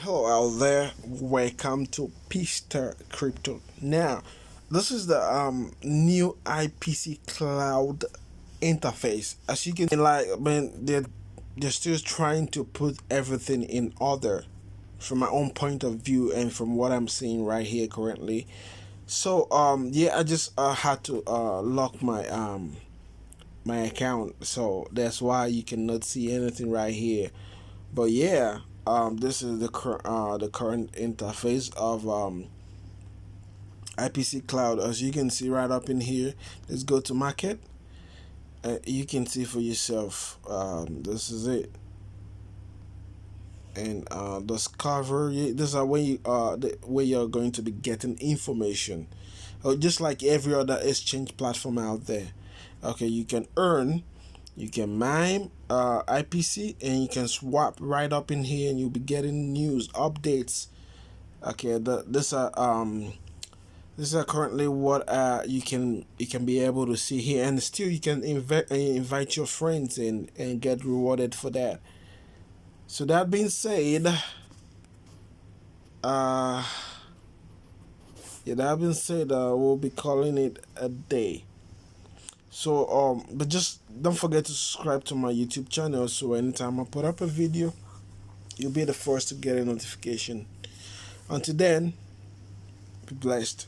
Hello out there, welcome to Pista Crypto. Now, this is the new IPC Cloud interface. As you can see, like when they're still trying to put everything in order from my own point of view and from what I'm seeing right here currently. So yeah, I just had to lock my account, so that's why you cannot see anything right here. But yeah, this is the current interface of IPC Cloud. As you can see right up in here, let's go to market. You can see for yourself. This is it, and discover. This is where where you're going to be getting information, just like every other exchange platform out there. Okay, you can earn, you can mine IPC, and you can swap right up in here, and you'll be getting news updates. Okay, this are currently what you can be able to see here, and still you can invite your friends in and get rewarded for that. So that being said, uh, we'll be calling it a day. So but just don't forget to subscribe to my YouTube channel, so anytime I put up a video, you'll be the first to get a notification. Until then, be blessed.